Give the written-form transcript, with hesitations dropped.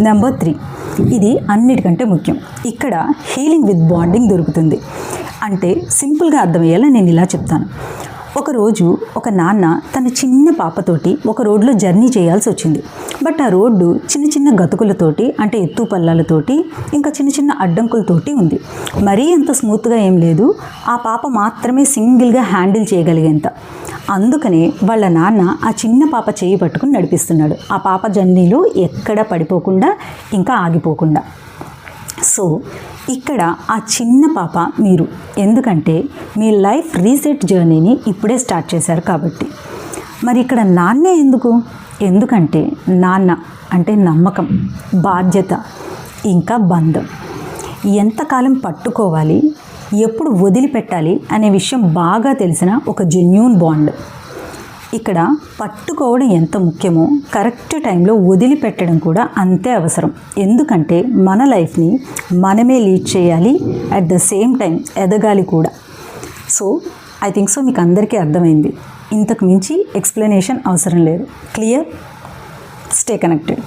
Number 3, ఇది అన్నిటికంటే ముఖ్యం. ఇక్కడ హీలింగ్ విత్ బాండింగ్ దొరుకుతుంది. అంటే సింపుల్గా అర్థమయ్యేలా నేను ఇలా చెప్తాను. ఒకరోజు ఒక నాన్న తన చిన్న పాపతోటి ఒక రోడ్లో జర్నీ చేయాల్సి వచ్చింది. బట్ ఆ రోడ్డు చిన్న చిన్న గతుకులతోటి, అంటే ఎత్తు పల్లాలతోటి, ఇంకా చిన్న చిన్న అడ్డంకులతోటి ఉంది. మరీ అంత స్మూత్గా ఏం లేదు. ఆ పాప మాత్రమే సింగిల్గా హ్యాండిల్ చేయగలిగేంత. అందుకనే వాళ్ళ నాన్న ఆ చిన్న పాప చేయి పట్టుకుని నడిపిస్తున్నాడు, ఆ పాప జర్నీలో ఎక్కడ పడిపోకుండా ఇంకా ఆగిపోకుండా. సో ఇక్కడ ఆ చిన్న పాప మీరు, ఎందుకంటే మీ లైఫ్ రీసెట్ జర్నీని ఇప్పుడే స్టార్ట్ చేశారు కాబట్టి. మరి ఇక్కడ నాన్నే ఎందుకు? ఎందుకంటే నాన్న అంటే నమ్మకం, బాధ్యత, ఇంకా బంధం. ఎంతకాలం పట్టుకోవాలి, ఎప్పుడు వదిలిపెట్టాలి అనే విషయం బాగా తెలిసిన ఒక జెన్యూన్ బాండ్. ఇక్కడ పట్టుకోవడం ఎంత ముఖ్యమో కరెక్ట్ టైంలో వదిలిపెట్టడం కూడా అంతే అవసరం. ఎందుకంటే మన లైఫ్ని మనమే లీడ్ చేయాలి, అట్ ద సేమ్ టైం ఎదగాలి కూడా. సో ఐ థింక్ సో మీకు అందరికీ అర్థమైంది. ఇంతకు మించి ఎక్స్ప్లెనేషన్ అవసరం లేదు. క్లియర్? Stay connected.